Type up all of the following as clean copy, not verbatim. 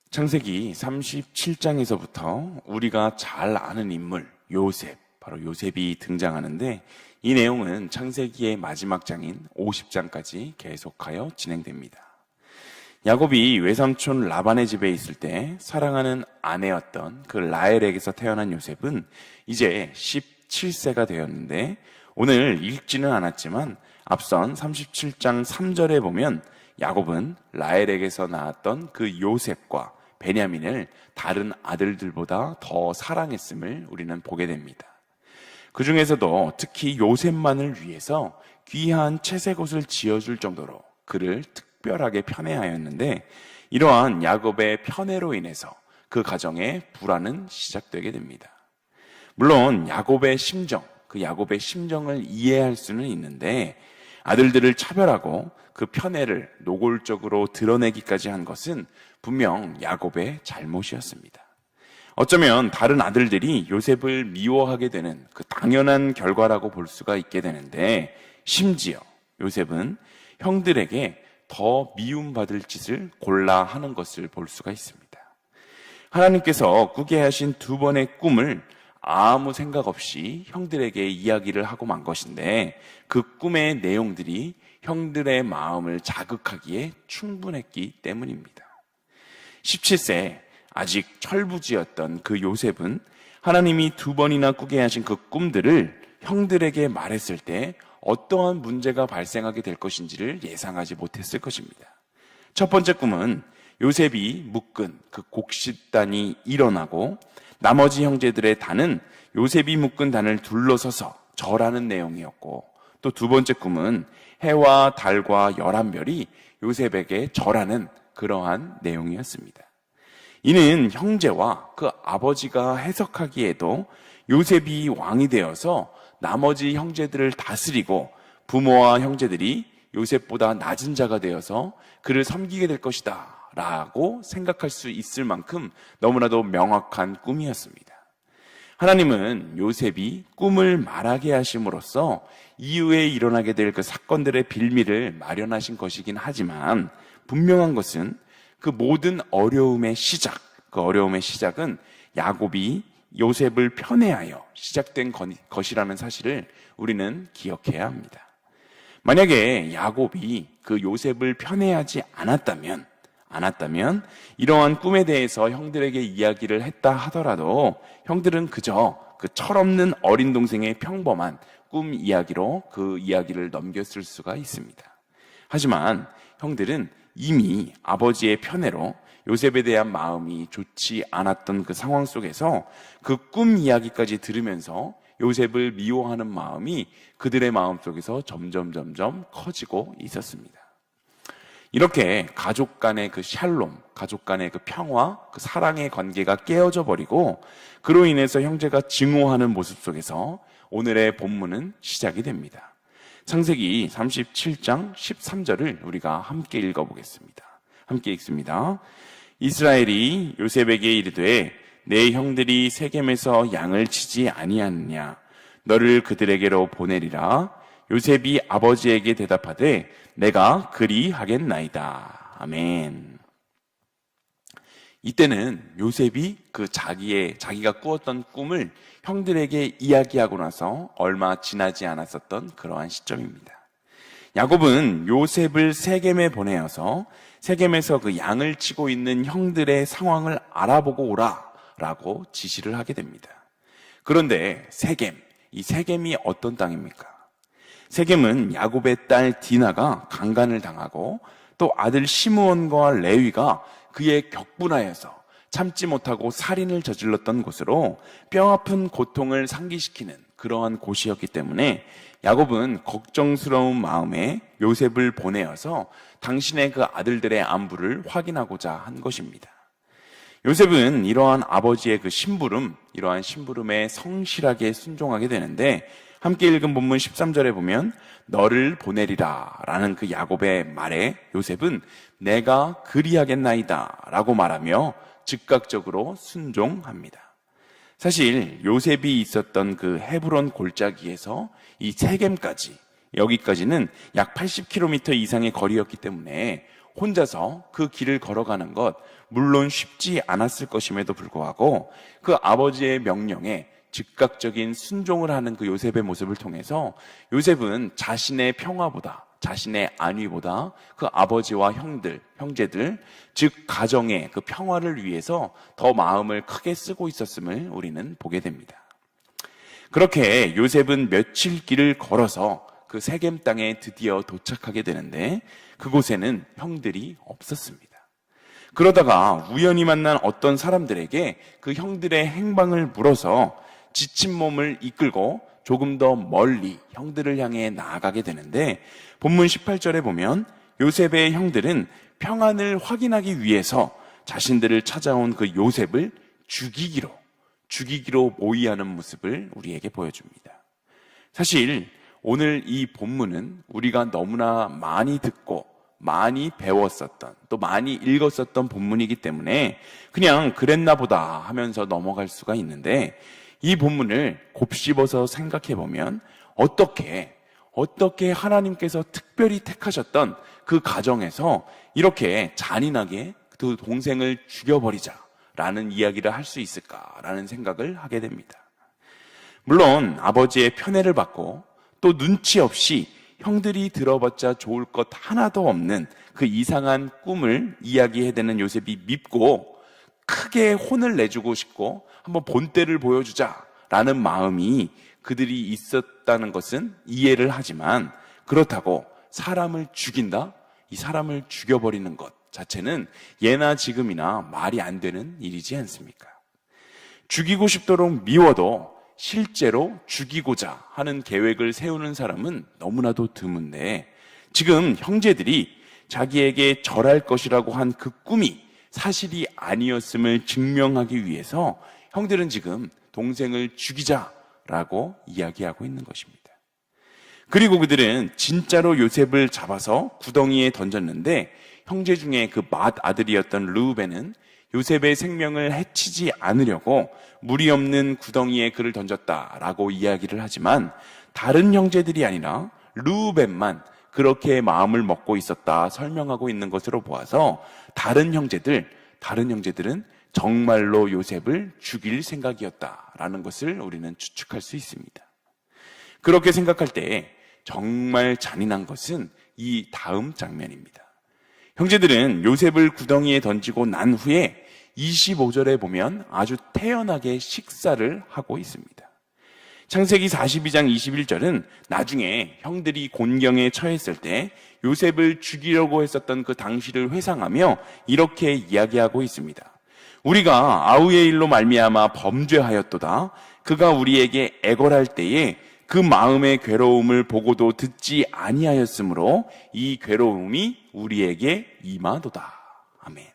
창세기 37장에서부터 우리가 잘 아는 인물 요셉, 바로 요셉이 등장하는데, 이 내용은 창세기의 마지막 장인 50장까지 계속하여 진행됩니다. 야곱이 외삼촌 라반의 집에 있을 때 사랑하는 아내였던 그 라헬에게서 태어난 요셉은 이제 17세가 되었는데, 오늘 읽지는 않았지만 앞선 37장 3절에 보면 야곱은 라헬에게서 낳았던 그 요셉과 베냐민을 다른 아들들보다 더 사랑했음을 우리는 보게 됩니다. 그 중에서도 특히 요셉만을 위해서 귀한 채색 옷을 지어줄 정도로 그를 특별하게 편애하였는데, 이러한 야곱의 편애로 인해서 그 가정의 불화는 시작되게 됩니다. 물론 야곱의 심정, 그 야곱의 심정을 이해할 수는 있는데, 아들들을 차별하고 그 편애를 노골적으로 드러내기까지 한 것은 분명 야곱의 잘못이었습니다. 어쩌면 다른 아들들이 요셉을 미워하게 되는 그 당연한 결과라고 볼 수가 있게 되는데, 심지어 요셉은 형들에게 더 미움받을 짓을 골라 하는 것을 볼 수가 있습니다. 하나님께서 꾸게 하신 두 번의 꿈을 아무 생각 없이 형들에게 이야기를 하고 만 것인데, 그 꿈의 내용들이 형들의 마음을 자극하기에 충분했기 때문입니다. 17세 아직 철부지였던 그 요셉은 하나님이 두 번이나 꾸게 하신 그 꿈들을 형들에게 말했을 때 어떠한 문제가 발생하게 될 것인지를 예상하지 못했을 것입니다. 첫 번째 꿈은 요셉이 묶은 그 곡식단이 일어나고 나머지 형제들의 단은 요셉이 묶은 단을 둘러서서 절하는 내용이었고, 또 두 번째 꿈은 해와 달과 11별이 요셉에게 절하는 그러한 내용이었습니다. 이는 형제와 그 아버지가 해석하기에도 요셉이 왕이 되어서 나머지 형제들을 다스리고 부모와 형제들이 요셉보다 낮은 자가 되어서 그를 섬기게 될 것이다 라고 생각할 수 있을 만큼 너무나도 명확한 꿈이었습니다. 하나님은 요셉이 꿈을 말하게 하심으로써 이후에 일어나게 될 그 사건들의 빌미를 마련하신 것이긴 하지만, 분명한 것은 그 모든 어려움의 시작, 그 어려움의 시작은 야곱이 요셉을 편애하여 시작된 것이라는 사실을 우리는 기억해야 합니다. 만약에 야곱이 그 요셉을 편애하지 않았다면 이러한 꿈에 대해서 형들에게 이야기를 했다 하더라도 형들은 그저 그 철없는 어린 동생의 평범한 꿈 이야기로 그 이야기를 넘겼을 수가 있습니다. 하지만 형들은 이미 아버지의 편애로 요셉에 대한 마음이 좋지 않았던 그 상황 속에서 그 꿈 이야기까지 들으면서 요셉을 미워하는 마음이 그들의 마음 속에서 점점 커지고 있었습니다. 이렇게 가족 간의 그 샬롬, 가족 간의 그 평화, 그 사랑의 관계가 깨어져 버리고, 그로 인해서 형제가 증오하는 모습 속에서 오늘의 본문은 시작이 됩니다. 창세기 37장 13절을 우리가 함께 읽어보겠습니다. 함께 읽습니다. 이스라엘이 요셉에게 이르되 내 형들이 세겜에서 양을 치지 아니하느냐, 너를 그들에게로 보내리라. 요셉이 아버지에게 대답하되 내가 그리 하겠나이다. 아멘. 이때는 요셉이 그 자기가 꾸었던 꿈을 형들에게 이야기하고 나서 얼마 지나지 않았었던 그러한 시점입니다. 야곱은 요셉을 세겜에 보내어서 세겜에서 그 양을 치고 있는 형들의 상황을 알아보고 오라라고 지시를 하게 됩니다. 그런데 이 세겜이 어떤 땅입니까? 세겜은 야곱의 딸 디나가 강간을 당하고 또 아들 시므온과 레위가 그의 격분하여서 참지 못하고 살인을 저질렀던 곳으로 뼈아픈 고통을 상기시키는 그러한 곳이었기 때문에 야곱은 걱정스러운 마음에 요셉을 보내어서 당신의 그 아들들의 안부를 확인하고자 한 것입니다. 요셉은 이러한 아버지의 그 이러한 심부름에 성실하게 순종하게 되는데, 함께 읽은 본문 13절에 보면 너를 보내리라 라는 그 야곱의 말에 요셉은 내가 그리하겠나이다 라고 말하며 즉각적으로 순종합니다. 사실 요셉이 있었던 그 헤브론 골짜기에서 이 세겜까지, 여기까지는 약 80km 이상의 거리였기 때문에 혼자서 그 길을 걸어가는 것 물론 쉽지 않았을 것임에도 불구하고 그 아버지의 명령에 즉각적인 순종을 하는 그 요셉의 모습을 통해서 요셉은 자신의 평화보다, 자신의 안위보다 그 아버지와 형제들, 즉 가정의 그 평화를 위해서 더 마음을 크게 쓰고 있었음을 우리는 보게 됩니다. 그렇게 요셉은 며칠 길을 걸어서 그 세겜 땅에 드디어 도착하게 되는데 그곳에는 형들이 없었습니다. 그러다가 우연히 만난 어떤 사람들에게 그 형들의 행방을 물어서 지친 몸을 이끌고 조금 더 멀리 형들을 향해 나아가게 되는데 본문 18절에 보면 요셉의 형들은 평안을 확인하기 위해서 자신들을 찾아온 그 요셉을 죽이기로 모의하는 모습을 우리에게 보여줍니다. 사실 오늘 이 본문은 우리가 너무나 많이 듣고 많이 배웠었던 또 많이 읽었었던 본문이기 때문에 그냥 그랬나 보다 하면서 넘어갈 수가 있는데 이 본문을 곱씹어서 생각해 보면 어떻게 하나님께서 특별히 택하셨던 그 가정에서 이렇게 잔인하게 그 동생을 죽여버리자라는 이야기를 할 수 있을까라는 생각을 하게 됩니다. 물론 아버지의 편애를 받고 또 눈치 없이 형들이 들어봤자 좋을 것 하나도 없는 그 이상한 꿈을 이야기해대는 요셉이 밉고 크게 혼을 내주고 싶고 한번 본때를 보여주자라는 마음이 그들이 있었다는 것은 이해를 하지만 그렇다고 사람을 죽인다? 이 사람을 죽여버리는 것 자체는 예나 지금이나 말이 안 되는 일이지 않습니까? 죽이고 싶도록 미워도 실제로 죽이고자 하는 계획을 세우는 사람은 너무나도 드문데 지금 형제들이 자기에게 절할 것이라고 한 그 꿈이 사실이 아니었음을 증명하기 위해서 형들은 지금 동생을 죽이자라고 이야기하고 있는 것입니다. 그리고 그들은 진짜로 요셉을 잡아서 구덩이에 던졌는데 형제 중에 그 맏아들이었던 르우벤은 요셉의 생명을 해치지 않으려고 물이 없는 구덩이에 그를 던졌다라고 이야기를 하지만 다른 형제들이 아니라 르우벤만 그렇게 마음을 먹고 있었다 설명하고 있는 것으로 보아서 다른 형제들은 정말로 요셉을 죽일 생각이었다라는 것을 우리는 추측할 수 있습니다. 그렇게 생각할 때 정말 잔인한 것은 이 다음 장면입니다. 형제들은 요셉을 구덩이에 던지고 난 후에 25절에 보면 아주 태연하게 식사를 하고 있습니다. 창세기 42장 21절은 나중에 형들이 곤경에 처했을 때 요셉을 죽이려고 했었던 그 당시를 회상하며 이렇게 이야기하고 있습니다. 우리가 아우의 일로 말미암아 범죄하였도다. 그가 우리에게 애걸할 때에 그 마음의 괴로움을 보고도 듣지 아니하였으므로 이 괴로움이 우리에게 임하도다. 아멘.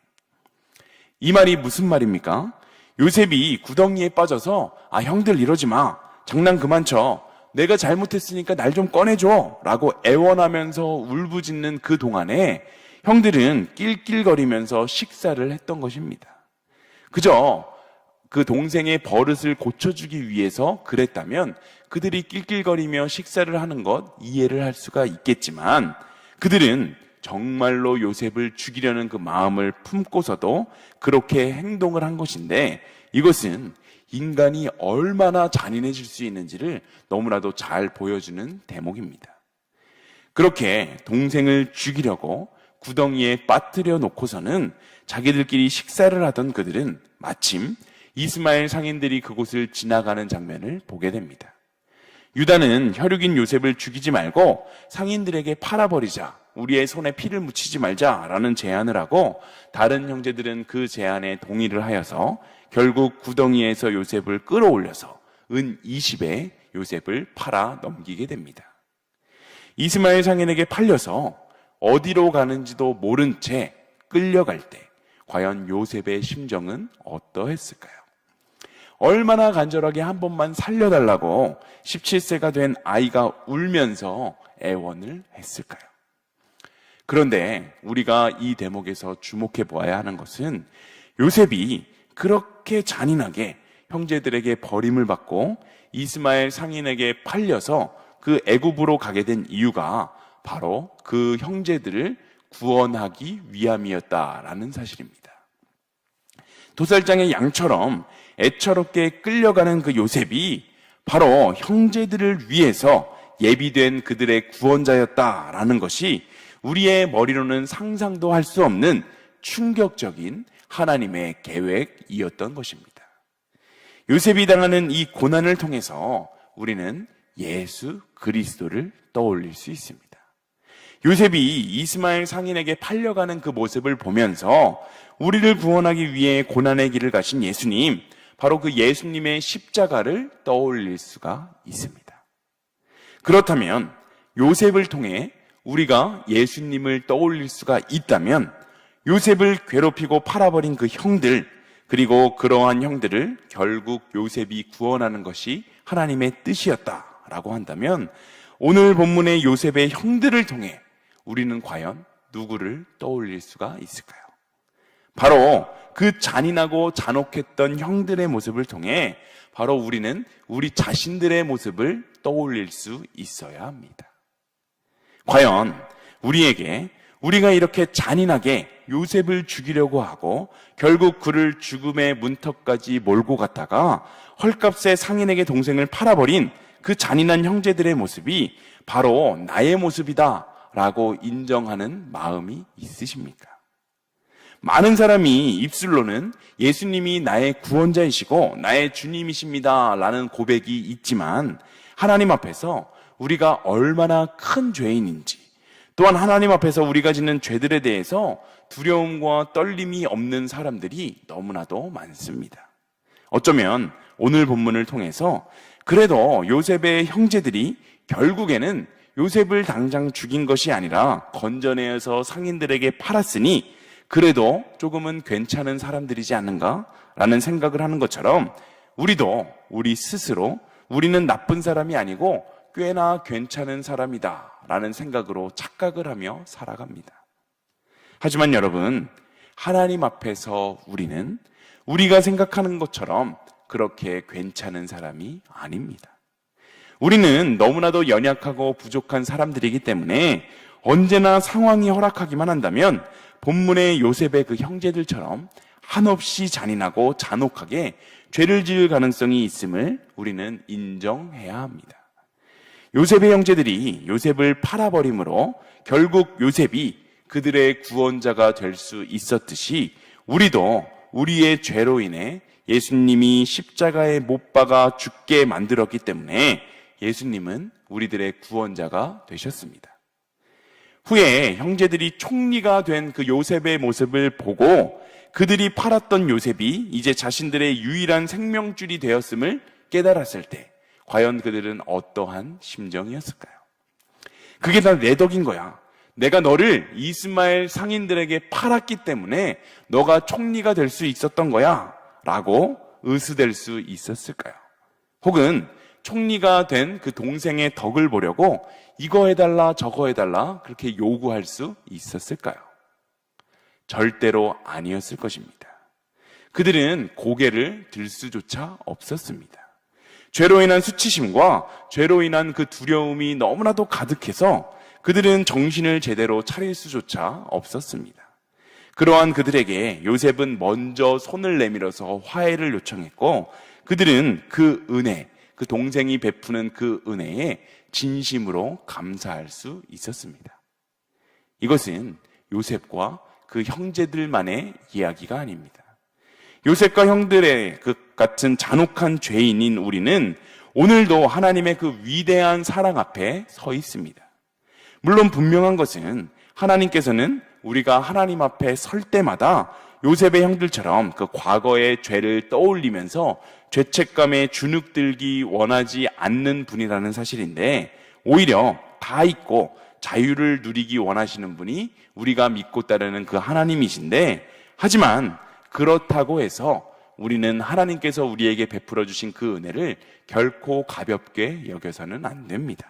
이 말이 무슨 말입니까? 요셉이 구덩이에 빠져서 형들 이러지 마. 장난 그만 쳐. 내가 잘못했으니까 날 좀 꺼내줘. 라고 애원하면서 울부짖는 그 동안에 형들은 낄낄거리면서 식사를 했던 것입니다. 그저 그 동생의 버릇을 고쳐주기 위해서 그랬다면 그들이 낄낄거리며 식사를 하는 것 이해를 할 수가 있겠지만 그들은 정말로 요셉을 죽이려는 그 마음을 품고서도 그렇게 행동을 한 것인데 이것은 인간이 얼마나 잔인해질 수 있는지를 너무나도 잘 보여주는 대목입니다. 그렇게 동생을 죽이려고 구덩이에 빠뜨려 놓고서는 자기들끼리 식사를 하던 그들은 마침 이스마엘 상인들이 그곳을 지나가는 장면을 보게 됩니다. 유다는 혈육인 요셉을 죽이지 말고 상인들에게 팔아버리자, 우리의 손에 피를 묻히지 말자라는 제안을 하고 다른 형제들은 그 제안에 동의를 하여서 결국 구덩이에서 요셉을 끌어올려서 은 20에 요셉을 팔아 넘기게 됩니다. 이스마엘 상인에게 팔려서 어디로 가는지도 모른 채 끌려갈 때 과연 요셉의 심정은 어떠했을까요? 얼마나 간절하게 한 번만 살려달라고 17세가 된 아이가 울면서 애원을 했을까요? 그런데 우리가 이 대목에서 주목해 보아야 하는 것은 요셉이 그렇게 잔인하게 형제들에게 버림을 받고 이스마엘 상인에게 팔려서 그 애굽으로 가게 된 이유가 바로 그 형제들을 구원하기 위함이었다라는 사실입니다. 도살장의 양처럼 애처롭게 끌려가는 그 요셉이 바로 형제들을 위해서 예비된 그들의 구원자였다라는 것이 우리의 머리로는 상상도 할 수 없는 충격적인 하나님의 계획이었던 것입니다. 요셉이 당하는 이 고난을 통해서 우리는 예수 그리스도를 떠올릴 수 있습니다. 요셉이 이스마엘 상인에게 팔려가는 그 모습을 보면서 우리를 구원하기 위해 고난의 길을 가신 예수님, 바로 그 예수님의 십자가를 떠올릴 수가 있습니다. 그렇다면 요셉을 통해 우리가 예수님을 떠올릴 수가 있다면 요셉을 괴롭히고 팔아버린 그 형들, 그리고 그러한 형들을 결국 요셉이 구원하는 것이 하나님의 뜻이었다라고 한다면 오늘 본문의 요셉의 형들을 통해 우리는 과연 누구를 떠올릴 수가 있을까요? 바로 그 잔인하고 잔혹했던 형들의 모습을 통해 바로 우리는 우리 자신들의 모습을 떠올릴 수 있어야 합니다. 과연 우리에게 우리가 이렇게 잔인하게 요셉을 죽이려고 하고 결국 그를 죽음의 문턱까지 몰고 갔다가 헐값에 상인에게 동생을 팔아버린 그 잔인한 형제들의 모습이 바로 나의 모습이다 라고 인정하는 마음이 있으십니까? 많은 사람이 입술로는 예수님이 나의 구원자이시고 나의 주님이십니다 라는 고백이 있지만 하나님 앞에서 우리가 얼마나 큰 죄인인지, 또한 하나님 앞에서 우리가 짓는 죄들에 대해서 두려움과 떨림이 없는 사람들이 너무나도 많습니다. 어쩌면 오늘 본문을 통해서 그래도 요셉의 형제들이 결국에는 요셉을 당장 죽인 것이 아니라 건져내어서 상인들에게 팔았으니 그래도 조금은 괜찮은 사람들이지 않는가라는 생각을 하는 것처럼 우리도 우리 스스로 우리는 나쁜 사람이 아니고 꽤나 괜찮은 사람이다 라는 생각으로 착각을 하며 살아갑니다. 하지만 여러분, 하나님 앞에서 우리는 우리가 생각하는 것처럼 그렇게 괜찮은 사람이 아닙니다. 우리는 너무나도 연약하고 부족한 사람들이기 때문에 언제나 상황이 허락하기만 한다면 본문의 요셉의 그 형제들처럼 한없이 잔인하고 잔혹하게 죄를 지을 가능성이 있음을 우리는 인정해야 합니다. 요셉의 형제들이 요셉을 팔아버림으로 결국 요셉이 그들의 구원자가 될 수 있었듯이 우리도 우리의 죄로 인해 예수님이 십자가에 못 박아 죽게 만들었기 때문에 예수님은 우리들의 구원자가 되셨습니다. 후에 형제들이 총리가 된 그 요셉의 모습을 보고 그들이 팔았던 요셉이 이제 자신들의 유일한 생명줄이 되었음을 깨달았을 때 과연 그들은 어떠한 심정이었을까요? 그게 다 내 덕인 거야. 내가 너를 이스마엘 상인들에게 팔았기 때문에 너가 총리가 될 수 있었던 거야 라고 의스댈 수 있었을까요? 혹은 총리가 된 그 동생의 덕을 보려고 이거 해달라 저거 해달라 그렇게 요구할 수 있었을까요? 절대로 아니었을 것입니다. 그들은 고개를 들 수조차 없었습니다. 죄로 인한 수치심과 죄로 인한 그 두려움이 너무나도 가득해서 그들은 정신을 제대로 차릴 수조차 없었습니다. 그러한 그들에게 요셉은 먼저 손을 내밀어서 화해를 요청했고 그들은 그 은혜, 그 동생이 베푸는 그 은혜에 진심으로 감사할 수 있었습니다. 이것은 요셉과 그 형제들만의 이야기가 아닙니다. 요셉과 형들의 그 같은 잔혹한 죄인인 우리는 오늘도 하나님의 그 위대한 사랑 앞에 서 있습니다. 물론 분명한 것은 하나님께서는 우리가 하나님 앞에 설 때마다 요셉의 형들처럼 그 과거의 죄를 떠올리면서 죄책감에 주눅들기 원하지 않는 분이라는 사실인데 오히려 다 잊고 자유를 누리기 원하시는 분이 우리가 믿고 따르는 그 하나님이신데 하지만 그렇다고 해서 우리는 하나님께서 우리에게 베풀어 주신 그 은혜를 결코 가볍게 여겨서는 안 됩니다.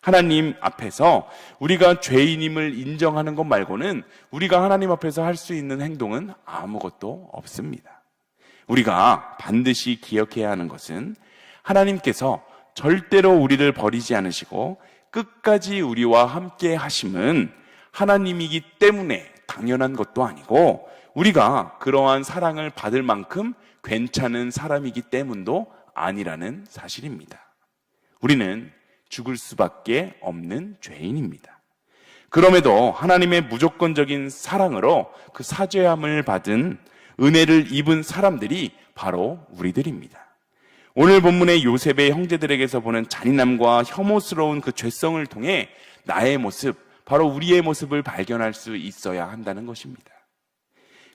하나님 앞에서 우리가 죄인임을 인정하는 것 말고는 우리가 하나님 앞에서 할 수 있는 행동은 아무것도 없습니다. 우리가 반드시 기억해야 하는 것은 하나님께서 절대로 우리를 버리지 않으시고 끝까지 우리와 함께 하심은 하나님이기 때문에 당연한 것도 아니고 우리가 그러한 사랑을 받을 만큼 괜찮은 사람이기 때문도 아니라는 사실입니다. 우리는 죽을 수밖에 없는 죄인입니다. 그럼에도 하나님의 무조건적인 사랑으로 그 사죄함을 받은 은혜를 입은 사람들이 바로 우리들입니다. 오늘 본문의 요셉의 형제들에게서 보는 잔인함과 혐오스러운 그 죄성을 통해 나의 모습, 바로 우리의 모습을 발견할 수 있어야 한다는 것입니다.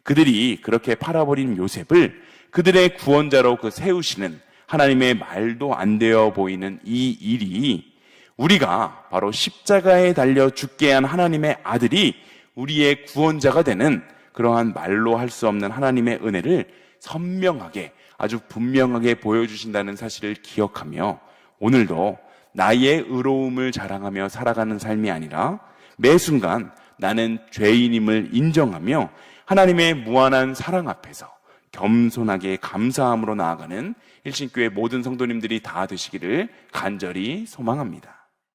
그들이 그렇게 팔아버린 요셉을 그들의 구원자로 세우시는 하나님의 말도 안 되어 보이는 이 일이 우리가 바로 십자가에 달려 죽게 한 하나님의 아들이 우리의 구원자가 되는 그러한 말로 할 수 없는 하나님의 은혜를 선명하게, 아주 분명하게 보여주신다는 사실을 기억하며 오늘도 나의 의로움을 자랑하며 살아가는 삶이 아니라 매 순간 나는 죄인임을 인정하며 하나님의 무한한 사랑 앞에서 겸손하게 감사함으로 나아가는 일신교회 모든 성도님들이 다 되시기를 간절히 소망합니다.